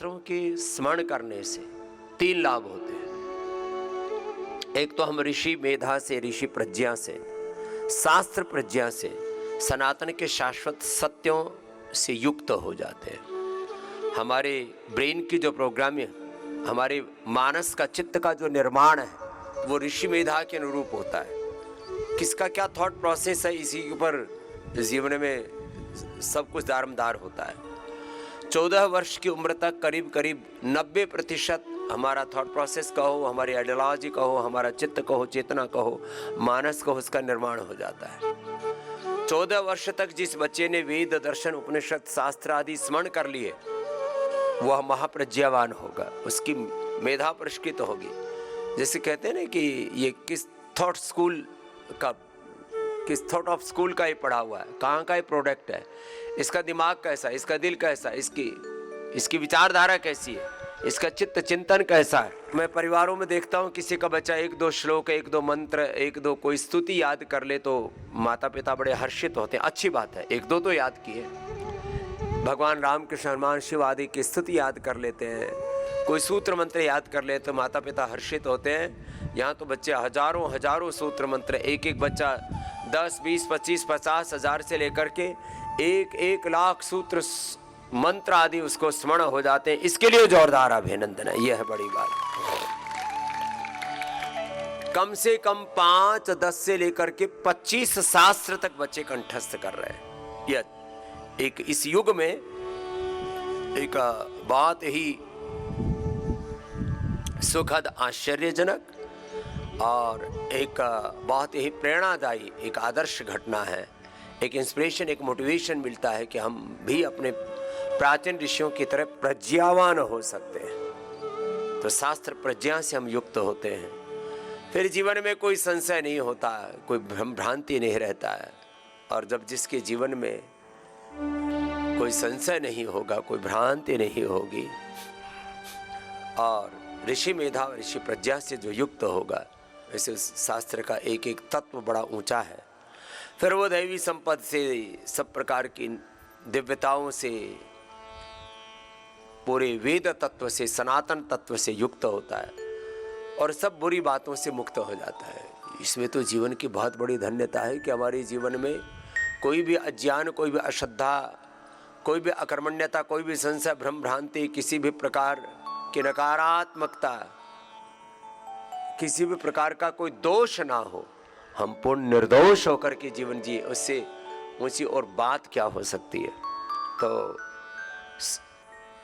शास्त्रों के स्मरण करने से 3 लाभ होते हैं। एक तो हम ऋषि मेधा से, ऋषि प्रज्ञा से, शास्त्र प्रज्ञा से, सनातन के शाश्वत सत्यों से युक्त हो जाते हैं। हमारे ब्रेन की जो प्रोग्रामिंग, हमारे मानस का, चित्त का जो निर्माण है वो ऋषि मेधा के अनुरूप होता है। किसका क्या थॉट प्रोसेस है, इसी के ऊपर जीवन में सब कुछ दारमदार होता है। 14 वर्ष की उम्र तक करीब करीब 90% हमारा थॉट प्रोसेस कहो, हमारी आइडियोलॉजी कहो, हमारा चित्त कहो, चेतना कहो, मानस कहो, उसका निर्माण हो जाता है। 14 वर्ष तक जिस बच्चे ने वेद, दर्शन, उपनिषद, शास्त्र आदि स्मरण कर लिए वह महाप्रज्ञावान होगा, उसकी मेधा परिष्कृत होगी। जैसे कहते हैं ना कि ये किस थॉट ऑफ स्कूल का ही पढ़ा हुआ है, कहाँ का ही प्रोडक्ट है, इसका दिमाग कैसा है, इसका दिल कैसा है, इसकी विचारधारा कैसी है, इसका चित्त चिंतन कैसा है। मैं परिवारों में देखता हूँ किसी का बच्चा 1-2 श्लोक, 1-2 मंत्र, 1-2 कोई स्तुति याद कर ले तो माता पिता बड़े हर्षित होते हैं। अच्छी बात है, 1-2 तो याद किए। भगवान राम कृष्ण, हनुमान, शिव आदि की स्तुति याद कर लेते हैं, कोई सूत्र मंत्र याद कर ले तो माता पिता हर्षित होते हैं। यहाँ तो बच्चे हजारों सूत्र मंत्र, एक बच्चा 10, 20, 25, 50 हजार से लेकर के 1 लाख सूत्र मंत्र आदि उसको स्मरण हो जाते हैं। इसके लिए जोरदार अभिनंदन है, यह है बड़ी बात। कम से कम 5, 10 से लेकर के 25 शास्त्र तक बच्चे कंठस्थ कर रहे हैं। यह एक इस युग में एक बहुत ही सुखद, आश्चर्यजनक और एक बहुत ही प्रेरणादायी एक आदर्श घटना है। एक इंस्पिरेशन, एक मोटिवेशन मिलता है कि हम भी अपने प्राचीन ऋषियों की तरह प्रज्ञावान हो सकते हैं। तो शास्त्र प्रज्ञा से हम युक्त होते हैं, फिर जीवन में कोई संशय नहीं होता, कोई भ्रम भ्रांति नहीं रहता है। और जब जिसके जीवन में कोई संशय नहीं होगा, कोई भ्रांति नहीं होगी और ऋषि मेधा, ऋषि प्रज्ञा से जो युक्त होगा, वैसे शास्त्र का एक तत्व बड़ा ऊंचा है। फिर वो दैवी संपद से, सब प्रकार की दिव्यताओं से, पूरे वेद तत्व से, सनातन तत्व से युक्त होता है और सब बुरी बातों से मुक्त हो जाता है। इसमें तो जीवन की बहुत बड़ी धन्यता है कि हमारे जीवन में कोई भी अज्ञान, कोई भी अश्रद्धा, कोई भी अकर्मण्यता, कोई भी संशय, भ्रम भ्रांति, किसी भी प्रकार की नकारात्मकता, किसी भी प्रकार का कोई दोष ना हो, हम पूर्ण निर्दोष होकर के जीवन जिए, उससे ऊंची और बात क्या हो सकती है। तो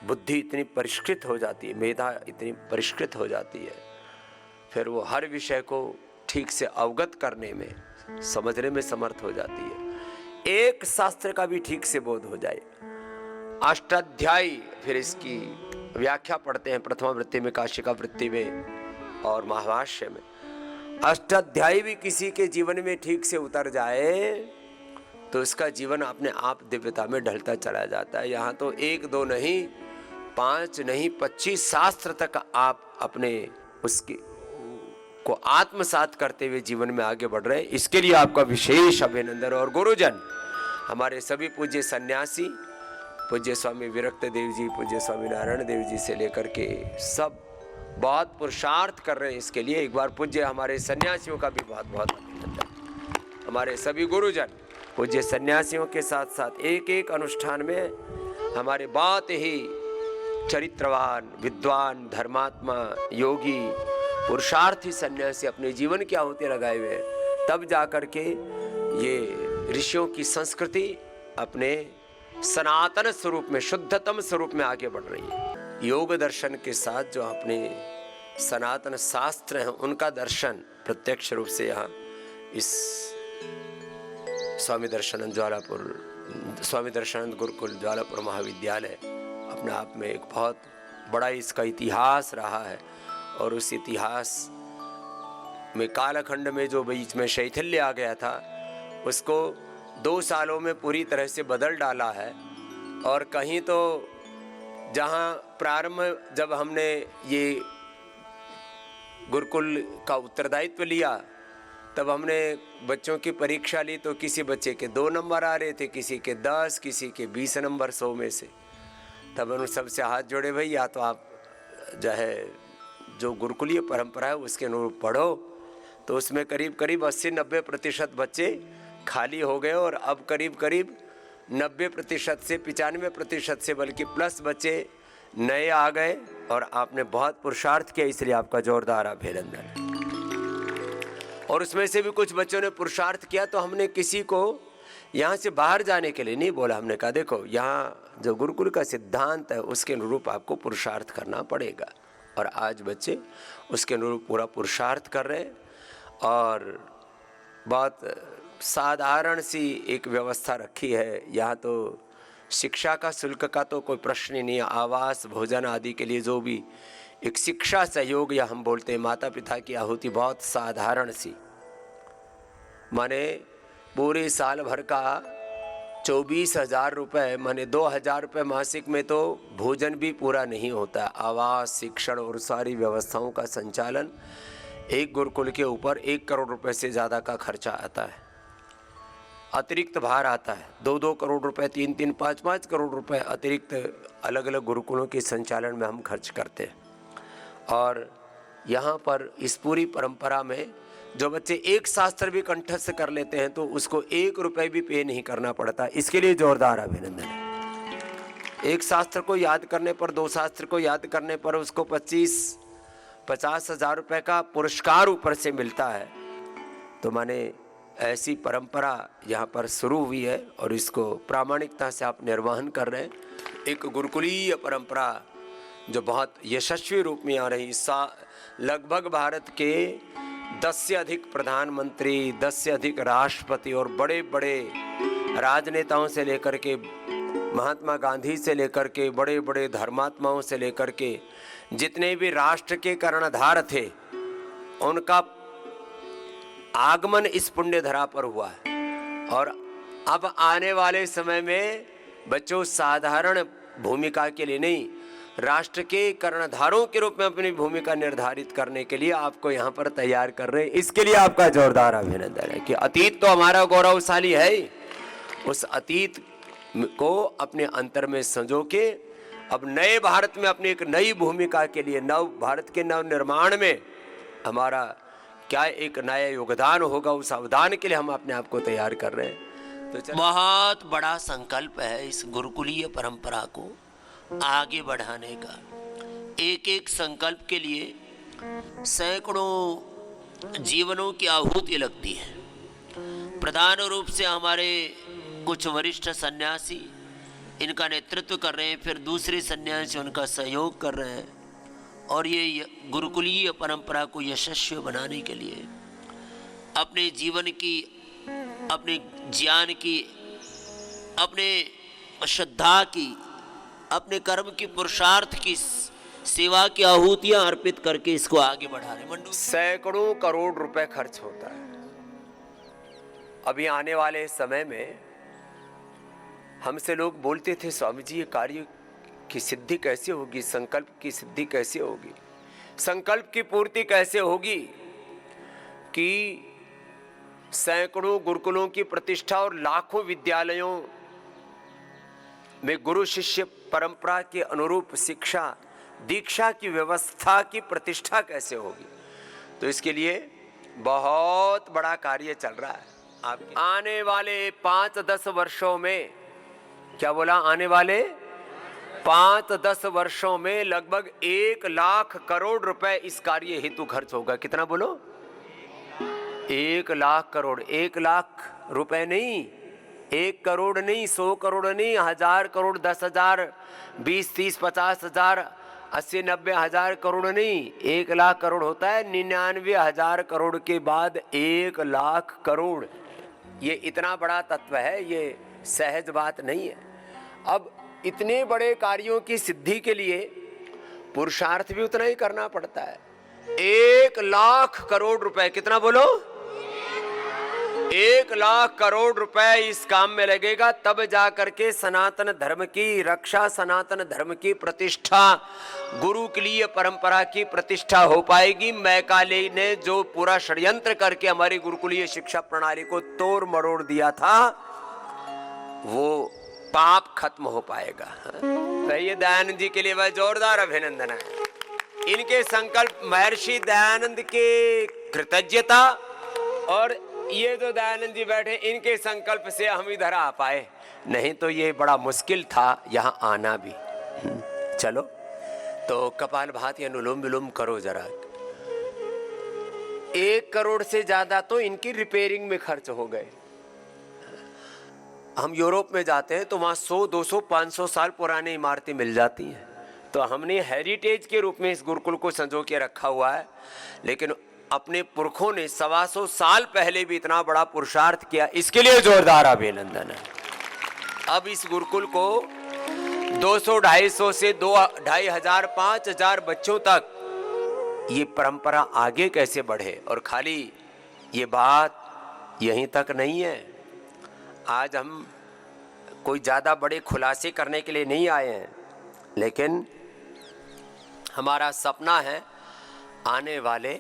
बुद्धि इतनी परिष्कृत हो जाती है, मेधा इतनी परिष्कृत हो जाती है, फिर वो हर विषय को ठीक से अवगत करने में, समझने में समर्थ हो जाती है। एक शास्त्र का भी ठीक से बोध हो जाए। अष्टाध्यायी, फिर इसकी व्याख्या पढ़ते हैं प्रथमा वृत्ति में, काशिका वृत्ति में और महाभाष्य में। अष्टाध्यायी भी किसी के जीवन में ठीक से उतर जाए तो उसका जीवन अपने आप दिव्यता में ढलता चला जाता है। यहाँ तो 1-2 नहीं, 5 नहीं, 25 शास्त्र तक आप अपने उसके को आत्मसात करते हुए जीवन में आगे बढ़ रहे हैं। इसके लिए आपका विशेष अभिनंदन। और गुरुजन, हमारे सभी पूज्य सन्यासी, पूज्य स्वामी विरक्त देव जी, पूज्य स्वामी नारायण देव जी से लेकर के सब बहुत पुरुषार्थ कर रहे हैं इसके लिए। एक बार पूज्य हमारे सन्यासियों का भी बहुत बहुत अभिनंदन। हमारे सभी गुरुजन पूज्य सन्यासियों के साथ साथ एक अनुष्ठान में हमारे बहुत ही चरित्रवान, विद्वान, धर्मात्मा, योगी, पुरुषार्थी सन्यासी अपने जीवन की आहुति लगाए हुए हैं, तब जाकर के ये ऋषियों की संस्कृति अपने सनातन स्वरूप में, शुद्धतम स्वरूप में आगे बढ़ रही है। योग दर्शन के साथ जो अपने सनातन शास्त्र हैं उनका दर्शन प्रत्यक्ष रूप से यहाँ इस स्वामी दर्शनानंद गुरुकुल ज्वालापुर महाविद्यालय अपने आप में एक बहुत बड़ा इसका इतिहास रहा है। और उस इतिहास में कालखंड में जो बीच में शैथिल्य आ गया था उसको 2 सालों में पूरी तरह से बदल डाला है। और कहीं तो जहाँ प्रारंभ जब हमने ये गुरुकुल का उत्तरदायित्व लिया तब हमने बच्चों की परीक्षा ली तो किसी बच्चे के 2 नंबर आ रहे थे, किसी के 10, किसी के 20 नंबर 100 में से। तब उन सबसे हाथ जोड़े, भाई या तो आप जो है जो गुरुकुलीय परंपरा है उसके अनुरूप पढ़ो। तो उसमें करीब करीब 80-90% बच्चे खाली हो गए और अब करीब करीब 90% से 95% से बल्कि प्लस बच्चे नए आ गए। और आपने बहुत पुरुषार्थ किया, इसलिए आपका जोरदार अभिनंदन। और उसमें से भी कुछ बच्चों ने पुरुषार्थ किया, तो हमने किसी को यहाँ से बाहर जाने के लिए नहीं बोला। हमने कहा देखो यहाँ जो गुरुकुल का सिद्धांत है उसके अनुरूप आपको पुरुषार्थ करना पड़ेगा। और आज बच्चे उसके अनुरूप पूरा पुरुषार्थ कर रहे हैं। और बहुत साधारण सी एक व्यवस्था रखी है यहाँ। तो शिक्षा का शुल्क का तो कोई प्रश्न ही नहीं है। आवास भोजन आदि के लिए जो भी एक शिक्षा सहयोग या हम बोलते हैं माता पिता की आहुति बहुत साधारण सी, माने पूरे साल भर का 24,000 रुपये, माने 2,000 रुपये मासिक में तो भोजन भी पूरा नहीं होता। आवास, शिक्षण और सारी व्यवस्थाओं का संचालन एक गुरुकुल के ऊपर 1 करोड़ रुपए से ज़्यादा का खर्चा आता है, अतिरिक्त भार आता है। 2-2 करोड़ रुपए, 3-3, 5-5 करोड़ रुपए अतिरिक्त अलग अलग गुरुकुलों के संचालन में हम खर्च करते हैं। और यहाँ पर इस पूरी परंपरा में जो बच्चे एक शास्त्र भी कंठस्थ कर लेते हैं तो उसको 1 रुपये भी पे नहीं करना पड़ता। इसके लिए जोरदार अभिनंदन है। एक शास्त्र को याद करने पर, 2 शास्त्र को याद करने पर उसको 25-50 हज़ार रुपये का पुरस्कार ऊपर से मिलता है। तो माने ऐसी परंपरा यहाँ पर शुरू हुई है और इसको प्रामाणिकता से आप निर्वहन कर रहे हैं। एक गुरुकुलीय परंपरा जो बहुत यशस्वी रूप में आ रही। लगभग भारत के 10 से अधिक प्रधानमंत्री, 10 से अधिक राष्ट्रपति और बड़े बड़े राजनेताओं से लेकर के, महात्मा गांधी से लेकर के, बड़े बड़े धर्मात्माओं से लेकर के जितने भी राष्ट्र के कर्णधार थे उनका आगमन इस पुण्य धरा पर हुआ है। और अब आने वाले समय में बच्चों साधारण भूमिका के लिए नहीं, राष्ट्र के कर्णधारों के रूप में अपनी भूमिका निर्धारित करने के लिए आपको यहाँ पर तैयार कर रहे हैं। इसके लिए आपका जोरदार अभिनंदन है कि अतीत तो हमारा गौरवशाली है ही, उस अतीत को अपने अंतर में संजो के अब नए भारत में अपनी एक नई भूमिका के लिए, नव भारत के नव निर्माण में हमारा क्या एक नया योगदान होगा, उस अवदान के लिए हम अपने आप को तैयार कर रहे हैं। तो बहुत बड़ा संकल्प है इस गुरुकुलीय परंपरा को आगे बढ़ाने का। एक एक संकल्प के लिए सैकड़ों जीवनों की आहुति लगती है। प्रधान रूप से हमारे कुछ वरिष्ठ सन्यासी इनका नेतृत्व कर रहे हैं, फिर दूसरे सन्यासी उनका सहयोग कर रहे हैं। और ये गुरुकुलीय परंपरा को यशस्वी बनाने के लिए अपने जीवन की, अपने ज्ञान की, अपने श्रद्धा की, अपने कर्म की, पुरुषार्थ की, सेवा की आहुतियां अर्पित करके इसको आगे बढ़ा रहे। मंडू सैकड़ों करोड़ रुपए खर्च होता है। अभी आने वाले समय में हमसे लोग बोलते थे, स्वामी जी ये कार्य की सिद्धि कैसे होगी, संकल्प की सिद्धि कैसे होगी, संकल्प की पूर्ति कैसे होगी कि सैकड़ों गुरुकुलों की प्रतिष्ठा और लाखों विद्यालयों में गुरु शिष्य परंपरा के अनुरूप शिक्षा दीक्षा की व्यवस्था की प्रतिष्ठा कैसे होगी। तो इसके लिए बहुत बड़ा कार्य चल रहा है। आप आने वाले 5-10 वर्षों में, क्या बोला, आने वाले 5-10 वर्षों में लगभग 1 लाख करोड़ रुपए इस कार्य हेतु खर्च होगा। कितना बोलो? 1 लाख करोड़। 1 लाख रुपए नहीं, 1 करोड़ नहीं, 100 करोड़ नहीं, 1000 करोड़, 10,000, 20, 30, 50 हजार, 80, 90 हजार करोड़ नहीं, 1 लाख करोड़ होता है 99,000 करोड़ के बाद 1 लाख करोड़। ये इतना बड़ा तत्व है, ये सहज बात नहीं है। अब इतने बड़े कार्यों की सिद्धि के लिए पुरुषार्थ भी उतना ही करना पड़ता है। 1 लाख करोड़ रुपए, कितना बोलो? 1 लाख करोड़ रुपए इस काम में लगेगा, तब जाकर के सनातन धर्म की रक्षा, सनातन धर्म की प्रतिष्ठा, गुरुकुलीय परंपरा की प्रतिष्ठा हो पाएगी। मैकाले ने जो पूरा षड्यंत्र करके हमारी गुरुकुलीय शिक्षा प्रणाली को तोड़ मरोड़ दिया था, वो पाप खत्म हो पाएगा। तो ये दयानंद जी के लिए वह जोरदार अभिनंदन है। इनके संकल्प, महर्षि दयानंद के कृतज्ञता, और ये जो दयानंद जी बैठे इनके संकल्प से हम इधर आ पाए, नहीं तो ये बड़ा मुश्किल था यहाँ आना भी। चलो तो कपालभाति अनुलोम विलोम करो जरा। 1 करोड़ से ज्यादा तो इनकी रिपेयरिंग में खर्च हो गए। हम यूरोप में जाते हैं तो वहाँ 100, 200, 500 साल पुरानी इमारतें मिल जाती हैं। तो हमने हेरिटेज के रूप में इस गुरुकुल को संजो के रखा हुआ है, लेकिन अपने पुरखों ने 125 साल पहले भी इतना बड़ा पुरुषार्थ किया, इसके लिए जोरदार अभिनंदन है। अब इस गुरुकुल को 200, 250 से 2,500, 5,000 बच्चों तक ये परंपरा आगे कैसे बढ़े। और खाली ये बात यहीं तक नहीं है। आज हम कोई ज़्यादा बड़े खुलासे करने के लिए नहीं आए हैं, लेकिन हमारा सपना है आने वाले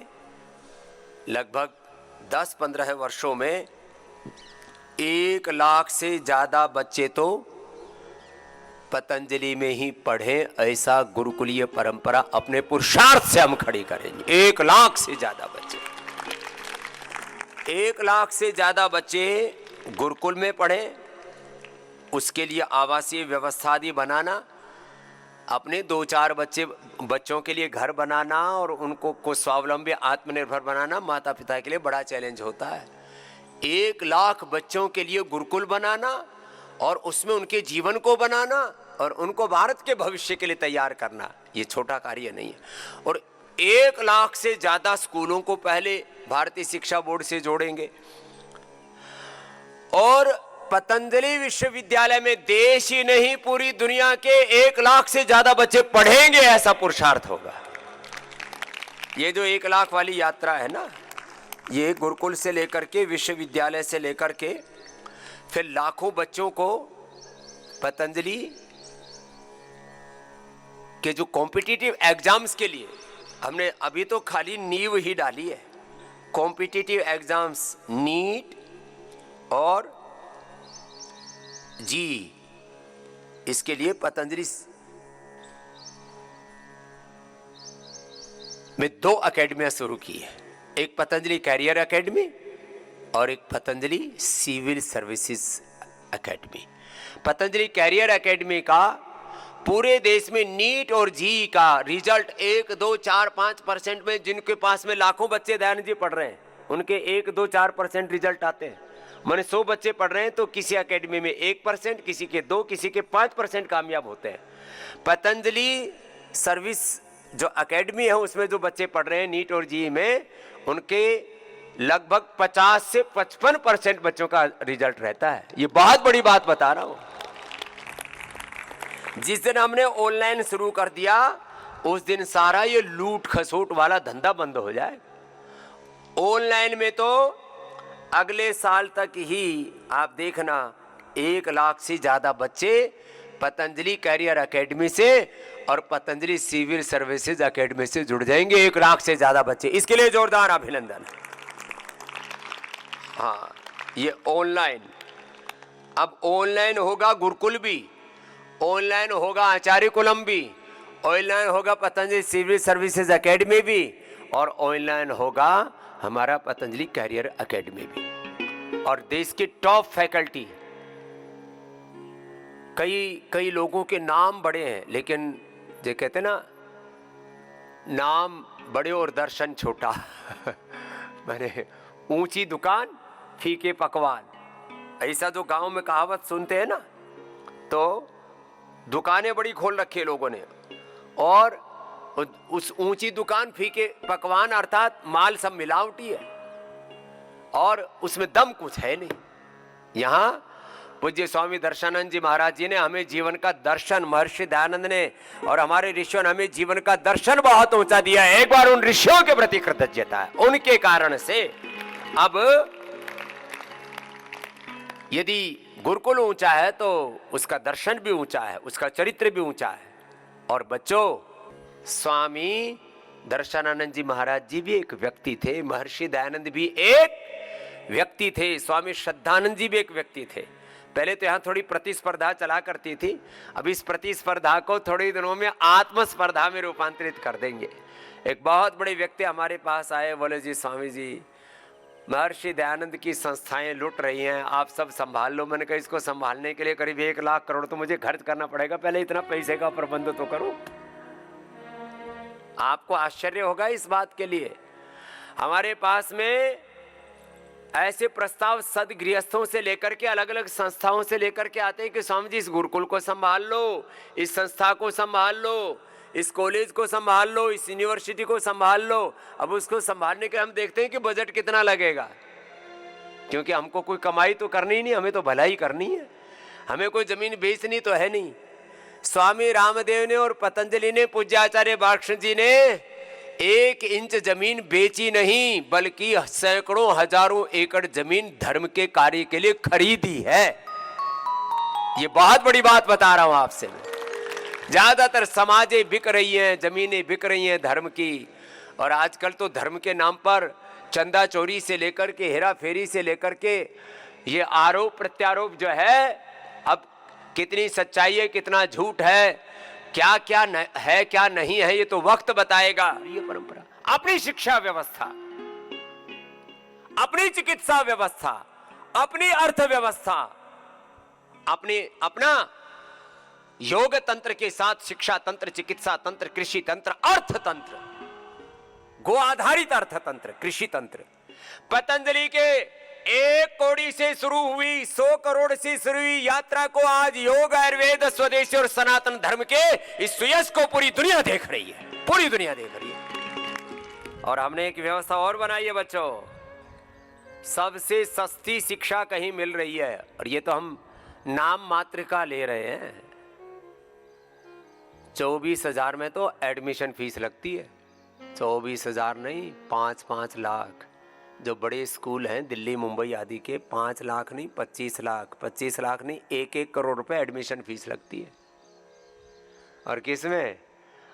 लगभग 10-15 वर्षों में 1 लाख से ज़्यादा बच्चे तो पतंजलि में ही पढ़ें, ऐसा गुरुकुलीय परंपरा अपने पुरुषार्थ से हम खड़ी करेंगे। 1 लाख से ज़्यादा बच्चे, 1 लाख से ज़्यादा बच्चे गुरुकुल में पढ़ें। उसके लिए आवासीय व्यवस्था भी बनाना, अपने 2-4 बच्चों के लिए घर बनाना और उनको को स्वावलंबी आत्मनिर्भर बनाना माता पिता के लिए बड़ा चैलेंज होता है। 1 लाख बच्चों के लिए गुरुकुल बनाना और उसमें उनके जीवन को बनाना और उनको भारत के भविष्य के लिए तैयार करना, ये छोटा कार्य नहीं है। और 1 लाख से ज़्यादा स्कूलों को पहले भारतीय शिक्षा बोर्ड से जोड़ेंगे और पतंजलि विश्वविद्यालय में देश ही नहीं पूरी दुनिया के 1 लाख से ज्यादा बच्चे पढ़ेंगे, ऐसा पुरुषार्थ होगा। ये जो 1 लाख वाली यात्रा है ना, ये गुरुकुल से लेकर के, विश्वविद्यालय से लेकर के, फिर लाखों बच्चों को पतंजलि के जो कॉम्पिटिटिव एग्जाम्स के लिए हमने अभी तो खाली नींव ही डाली है। कॉम्पिटिटिव एग्जाम्स नीट और जी, इसके लिए पतंजलि में 2 अकेडमियां शुरू की है। एक पतंजलि कैरियर एकेडमी और एक Patanjali civil services academy. Patanjali career academy का पूरे देश में नीट और जी का रिजल्ट 1, 2, 4, 5% में, जिनके पास में लाखों बच्चे दयानंद जी पढ़ रहे हैं, उनके 1, 2, 4% रिजल्ट आते हैं। मैंने 100 बच्चे पढ़ रहे हैं तो किसी एकेडमी में 1%, किसी के 2, किसी के 5% कामयाब होते हैं। पतंजलि सर्विस जो एकेडमी है उसमें जो बच्चे पढ़ रहे हैं नीट और जी में, उनके लगभग 50 से 55% बच्चों का रिजल्ट रहता है। ये बहुत बड़ी बात बता रहा हूं। जिस दिन हमने ऑनलाइन शुरू कर दिया उस दिन सारा ये लूट खसोट वाला धंधा बंद हो जाए। ऑनलाइन में तो अगले साल तक ही आप देखना 1 लाख से ज्यादा बच्चे पतंजलि कैरियर एकेडमी से और पतंजलि सिविल सर्विसेज एकेडमी से जुड़ जाएंगे। 1 लाख से ज्यादा बच्चे, इसके लिए जोरदार अभिनंदन। हाँ, ये ऑनलाइन, अब ऑनलाइन होगा गुरुकुल भी, ऑनलाइन होगा आचार्य कुलम भी, ऑनलाइन होगा पतंजलि सिविल सर्विसेज एकेडमी भी, और ऑनलाइन होगा हमारा पतंजलि कैरियर एकेडमी भी। और देश के टॉप फैकल्टी, कई लोगों के नाम बड़े हैं, लेकिन जो कहते हैं ना, नाम बड़े और दर्शन छोटा। मैंने ऊंची दुकान फीके पकवान, ऐसा जो गांव में कहावत सुनते हैं ना, तो दुकानें बड़ी खोल रखी लोगों ने, और उस ऊंची दुकान फीके पकवान अर्थात माल सब मिलावटी है और उसमें दम कुछ है नहीं। यहाँ पूज्य स्वामी दर्शनानंद जी महाराज जी ने हमें जीवन का दर्शन, महर्षि दयानंद ने और हमारे ऋषियों ने हमें जीवन का दर्शन बहुत ऊंचा दिया है। एक बार उन ऋषियों के प्रति कृतज्ञता है। उनके कारण से अब यदि गुरुकुल ऊंचा है तो उसका दर्शन भी ऊंचा है, उसका चरित्र भी ऊंचा है। और बच्चों, स्वामी दर्शनानंद जी महाराज जी भी एक व्यक्ति थे, महर्षि दयानंद भी एक व्यक्ति थे, स्वामी श्रद्धानंद जी भी एक व्यक्ति थे। पहले तो यहाँ थोड़ी प्रतिस्पर्धा चला करती थी, अब इस प्रतिस्पर्धा को थोड़े दिनों में आत्मस्पर्धा में रूपांतरित कर देंगे। एक बहुत बड़े व्यक्ति हमारे पास आए, बोले जी स्वामी जी महर्षि दयानंद की संस्थाएं लुट रही हैं, आप सब संभाल लो। मैंने कहा इसको संभालने के लिए करीब 1 लाख करोड़ तो मुझे खर्च करना पड़ेगा, पहले इतना पैसे का प्रबंध तो करो। आपको आश्चर्य होगा इस बात के लिए, हमारे पास में ऐसे प्रस्ताव सदगृहस्थों से लेकर के अलग अलग संस्थाओं से लेकर के आते हैं कि स्वामी जी इस गुरुकुल को संभाल लो, इस संस्था को संभाल लो, इस कॉलेज को संभाल लो, इस यूनिवर्सिटी को संभाल लो। अब उसको संभालने के हम देखते हैं कि बजट कितना लगेगा, क्योंकि हमको कोई कमाई तो करनी ही नहीं, हमें तो भलाई करनी है, हमें कोई जमीन बेचनी तो है नहीं। स्वामी रामदेव ने और पतंजलि ने, पूज्य आचार्य बालकृष्ण जी ने 1 इंच जमीन बेची नहीं, बल्कि सैकड़ों हजारों एकड़ जमीन धर्म के कार्य के लिए खरीदी है। ये बहुत बड़ी बात बता रहा हूं आपसे। ज्यादातर समाजें बिक रही हैं, जमीनें बिक रही हैं धर्म की, और आजकल तो धर्म के नाम पर चंदा चोरी से लेकर के हेरा फेरी से लेकर के ये आरोप प्रत्यारोप जो है, अब कितनी सच्चाई है कितना झूठ है, क्या क्या है क्या नहीं है, ये तो वक्त बताएगा। ये परंपरा, अपनी शिक्षा व्यवस्था, अपनी चिकित्सा व्यवस्था, अपनी अर्थव्यवस्था, अपना योग तंत्र के साथ शिक्षा तंत्र, चिकित्सा तंत्र, कृषि तंत्र, अर्थतंत्र, गो आधारित अर्थतंत्र, कृषि तंत्र। पतंजलि के 1 कौड़ी से शुरू हुई, 100 करोड़ से शुरू हुई यात्रा को आज योग, आयुर्वेद, स्वदेशी और सनातन धर्म के इस सुयश को पूरी दुनिया देख रही है, पूरी दुनिया देख रही है। और हमने एक व्यवस्था और बनाई है बच्चों, सबसे सस्ती शिक्षा कहीं मिल रही है, और ये तो हम नाम मात्र का ले रहे हैं। 24,000 में तो एडमिशन फीस लगती है, 24,000 नहीं, 5-5 लाख। जो बड़े स्कूल हैं दिल्ली मुंबई आदि के, 5 लाख नहीं 25 लाख, 25 लाख नहीं 1-1 करोड़ रुपए एडमिशन फीस लगती है। और किसमें?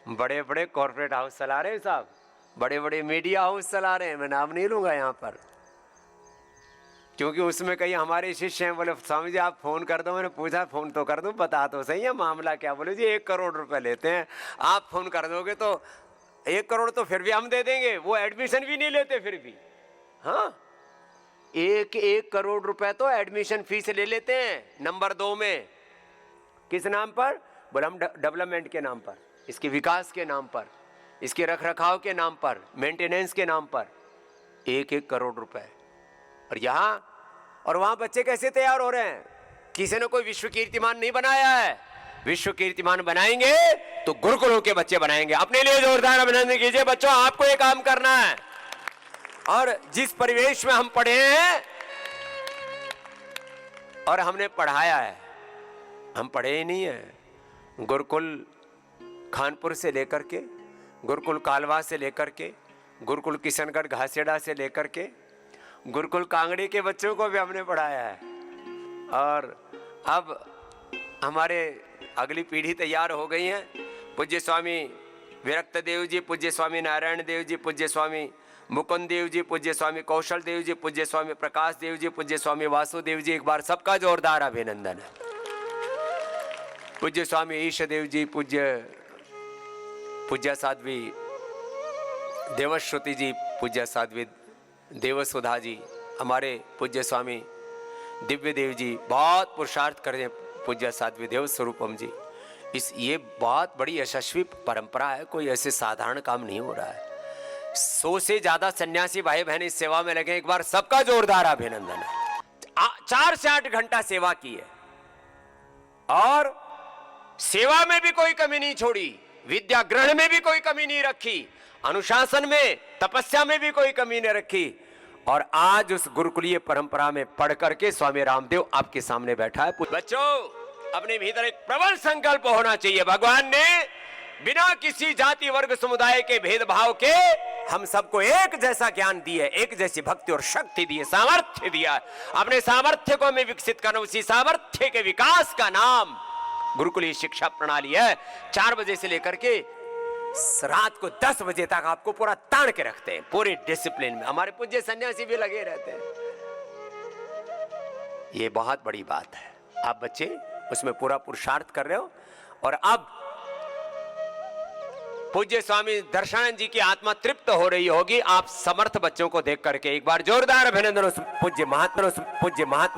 बड़े बड़े कॉर्पोरेट हाउस चला रहे हैं साहब, बड़े बड़े मीडिया हाउस चला रहे हैं, मैं नाम नहीं लूंगा यहाँ पर, क्योंकि उसमें कई हमारे शिष्य हैं, बोले स्वामी जी आप फोन कर दो। मैंने पूछा फोन तो कर दूं, बता तो सही है मामला क्या। बोले जी 1 करोड़ रुपए लेते हैं, आप फोन कर दोगे तो 1 करोड़ तो फिर भी हम दे देंगे, वो एडमिशन भी नहीं लेते फिर भी। हाँ, 1 करोड़ रुपए तो एडमिशन फीस ले लेते हैं। नंबर 2 में किस नाम पर? बोले हम डेवलपमेंट के नाम पर, इसके विकास के नाम पर, इसके रखरखाव के नाम पर, मेंटेनेंस के नाम पर 1-1 करोड़ रुपए। और यहाँ और वहां बच्चे कैसे तैयार हो रहे हैं? किसी ने कोई विश्व कीर्तिमान नहीं बनाया है, विश्व कीर्तिमान बनाएंगे तो गुरुकुलों के बच्चे बनाएंगे। अपने लिए जोरदार अभिनंदन कीजिए बच्चों, आपको ये काम करना है। और जिस परिवेश में हम पढ़े हैं और हमने पढ़ाया है, हम पढ़े ही नहीं है। गुरुकुल खानपुर से लेकर के, गुरुकुल कालवा से लेकर के, गुरुकुल किशनगढ़ घासेड़ा से लेकर के, गुरुकुल कांगड़ी के बच्चों को भी हमने पढ़ाया है। और अब हमारे अगली पीढ़ी तैयार हो गई है। पूज्य स्वामी विरक्त देव जी, पूज्य स्वामी नारायण देव जी, पूज्य स्वामी मुकुंद देव जी, पूज्य स्वामी कौशल देव जी, पूज्य स्वामी प्रकाश देव जी, पूज्य स्वामी वासुदेव जी, एक बार सबका जोरदार अभिनंदन है। पूज्य स्वामी ईश देव जी, पूज्य साध्वी देवश्रुति जी, पूज्य साध्वी देवसुधा जी, हमारे पूज्य स्वामी दिव्य देव जी बहुत पुरुषार्थ कर रहे हैं, पूज्य साध्वी देव स्वरूपम जी। ये बहुत बड़ी यशस्वी परंपरा है, कोई ऐसे साधारण काम नहीं हो रहा है। 100 से ज्यादा सन्यासी भाई बहन इस सेवा में लगे, एक बार सबका जोरदार अभिनंदन है। 4 से 8 घंटा सेवा की है और सेवा में भी कोई कमी नहीं छोड़ी, विद्या ग्रहण में भी कोई कमी नहीं रखी, अनुशासन में तपस्या में भी कोई कमी नहीं रखी। और आज उस गुरुकुलीय परंपरा में पढ़ करके स्वामी रामदेव आपके सामने बैठा है। बच्चों, अपने भीतर एक प्रबल संकल्प होना चाहिए। भगवान ने बिना किसी जाति वर्ग समुदाय के भेदभाव के हम सबको एक जैसा ज्ञान दिया है, एक जैसी भक्ति और शक्ति दी है, सामर्थ्य दिया है। अपने सामर्थ्य को हमें विकसित करना, उसी सामर्थ्य के विकास का नाम गुरुकुलीय शिक्षा प्रणाली है। 4 बजे से लेकर के रात को 10 बजे तक आपको पूरा तान के रखते हैं, पूरे डिसिप्लिन में। हमारे पूज्य सन्यासी भी लगे रहते हैं। ये बहुत बड़ी बात है। आप बच्चे उसमें पूरा पुरुषार्थ कर रहे हो। और अब पूज्य स्वामी दर्शनानंद जी की आत्मा तृप्त हो रही होगी आप समर्थ बच्चों को देख करके। एक बार जोरदार अभिनंदन उस पूज्य महात्मा